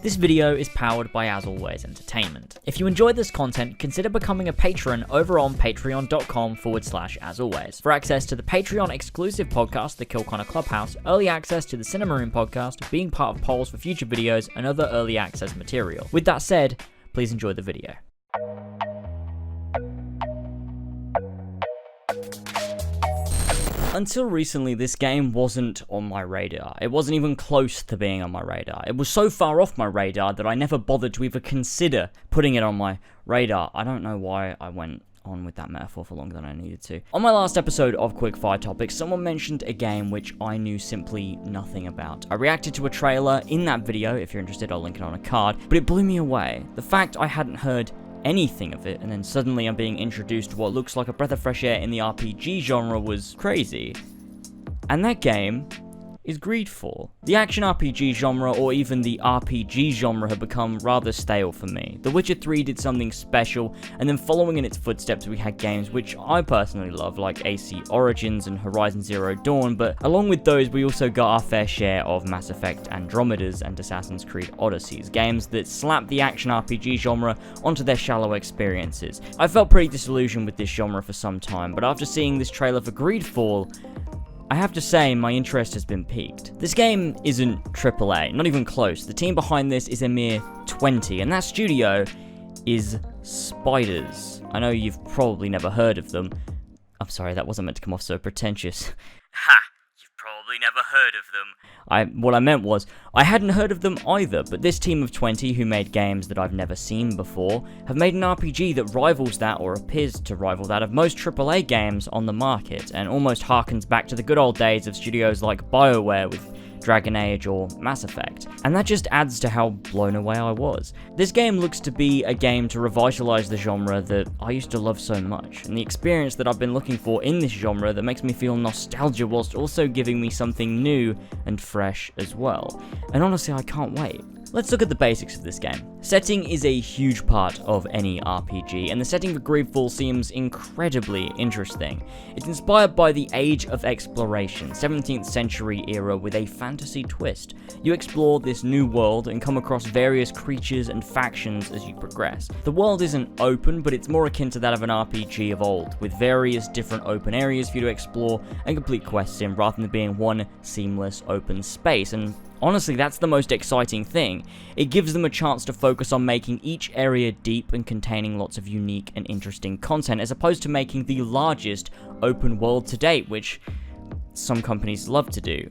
This video is powered by, as always, entertainment. If you enjoyed this content, consider becoming a patron over on patreon.com/asalways for access to the Patreon exclusive podcast, The Kill Connor Clubhouse, early access to the Cinema Room podcast, being part of polls for future videos, and other early access material. With that said, please enjoy the video. Until recently, this game wasn't on my radar. It wasn't even close to being on my radar. It was so far off my radar that I never bothered to even consider putting it on my radar. I don't know why I went on with that metaphor for longer than I needed to. On my last episode of Quickfire Topics, someone mentioned a game which I knew simply nothing about. I reacted to a trailer in that video. If you're interested, I'll link it on a card, but it blew me away. The fact I hadn't heard anything of it, and then suddenly I'm being introduced to what looks like a breath of fresh air in the RPG genre was crazy. And that game is GreedFall. The action RPG genre, or even the RPG genre, had become rather stale for me. The Witcher 3 did something special, and then following in its footsteps we had games which I personally love, like AC Origins and Horizon Zero Dawn, but along with those we also got our fair share of Mass Effect Andromedas and Assassin's Creed Odysseys, games that slapped the action RPG genre onto their shallow experiences. I felt pretty disillusioned with this genre for some time, but after seeing this trailer for GreedFall, I have to say my interest has been piqued. This game isn't AAA, not even close. The team behind this is a mere 20, and that studio is Spiders. I know you've probably never heard of them. I'm sorry, that wasn't meant to come off so pretentious. Ha! You've probably never heard of them. What I meant was, I hadn't heard of them either, but this team of 20 who made games that I've never seen before have made an RPG that rivals that, or appears to rival that, of most AAA games on the market, and almost harkens back to the good old days of studios like BioWare with Dragon Age or Mass Effect. And that just adds to how blown away I was. This game looks to be a game to revitalize the genre that I used to love so much, and the experience that I've been looking for in this genre that makes me feel nostalgia whilst also giving me something new and fresh as well. And honestly, I can't wait. Let's look at the basics of this game. Setting is a huge part of any RPG, and the setting for GreedFall seems incredibly interesting. It's inspired by the Age of Exploration, 17th century era with a fantasy twist. You explore this new world and come across various creatures and factions as you progress. The world isn't open, but it's more akin to that of an RPG of old, with various different open areas for you to explore and complete quests in, rather than being one seamless open space. And honestly, that's the most exciting thing. It gives them a chance to focus on making each area deep and containing lots of unique and interesting content, as opposed to making the largest open world to date, which some companies love to do.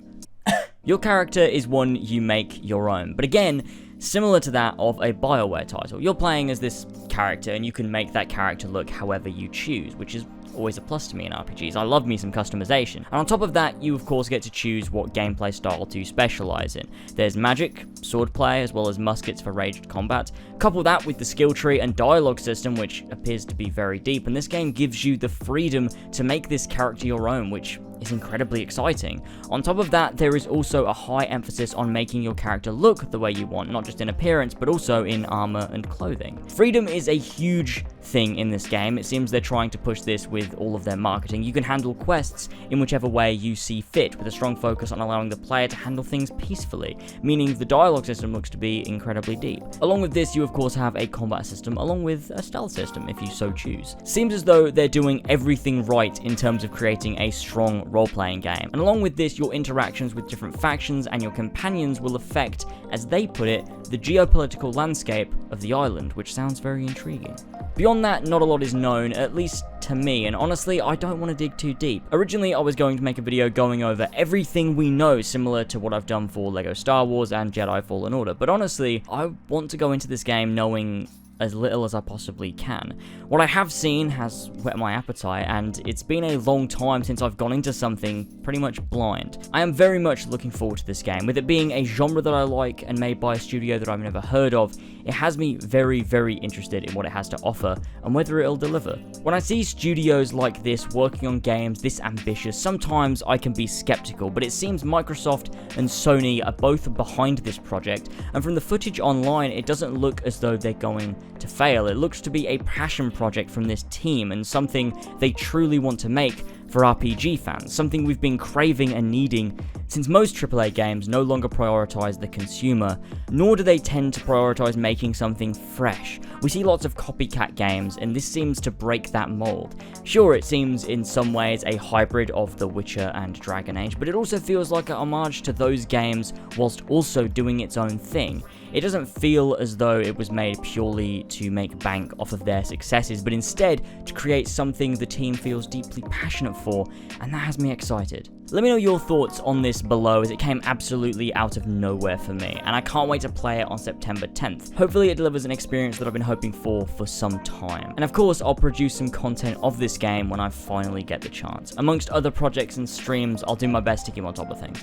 Your character is one you make your own, but again, similar to that of a BioWare title. You're playing as this character, and you can make that character look however you choose, which is always a plus to me in RPGs. I love me some customization. And on top of that, you of course get to choose what gameplay style to specialize in. There's magic, swordplay, as well as muskets for ranged combat. Couple that with the skill tree and dialogue system, which appears to be very deep, and this game gives you the freedom to make this character your own, which is incredibly exciting. On top of that, there is also a high emphasis on making your character look the way you want, not just in appearance, but also in armor and clothing. Freedom is a huge thing in this game. It seems they're trying to push this with all of their marketing. You can handle quests in whichever way you see fit, with a strong focus on allowing the player to handle things peacefully, meaning the dialogue system looks to be incredibly deep. Along with this, you of course have a combat system, along with a stealth system if you so choose. Seems as though they're doing everything right in terms of creating a strong role-playing game. And along with this, your interactions with different factions and your companions will affect, as they put it, the geopolitical landscape of the island, which sounds very intriguing. Beyond that, not a lot is known, at least to me, and honestly, I don't want to dig too deep. Originally, I was going to make a video going over everything we know, similar to what I've done for LEGO Star Wars and Jedi Fallen Order, but honestly, I want to go into this game knowing as little as I possibly can. What I have seen has whet my appetite, and it's been a long time since I've gone into something pretty much blind. I am very much looking forward to this game. With it being a genre that I like and made by a studio that I've never heard of, it has me very, very interested in what it has to offer and whether it'll deliver. When I see studios like this working on games this ambitious, sometimes I can be skeptical, but it seems Microsoft and Sony are both behind this project, and from the footage online, it doesn't look as though they're going to fail. It looks to be a passion project from this team and something they truly want to make for RPG fans, something we've been craving and needing since most AAA games no longer prioritize the consumer, nor do they tend to prioritize making something fresh. We see lots of copycat games, and this seems to break that mold. Sure, it seems in some ways a hybrid of The Witcher and Dragon Age, but it also feels like a homage to those games whilst also doing its own thing. It doesn't feel as though it was made purely to make bank off of their successes, but instead to create something the team feels deeply passionate for, and that has me excited. Let me know your thoughts on this below, as it came absolutely out of nowhere for me, and I can't wait to play it on September 10th. Hopefully it delivers an experience that I've been hoping for some time. And of course, I'll produce some content of this game when I finally get the chance. Amongst other projects and streams, I'll do my best to keep on top of things.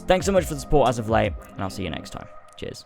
Thanks so much for the support as of late, and I'll see you next time. Cheers.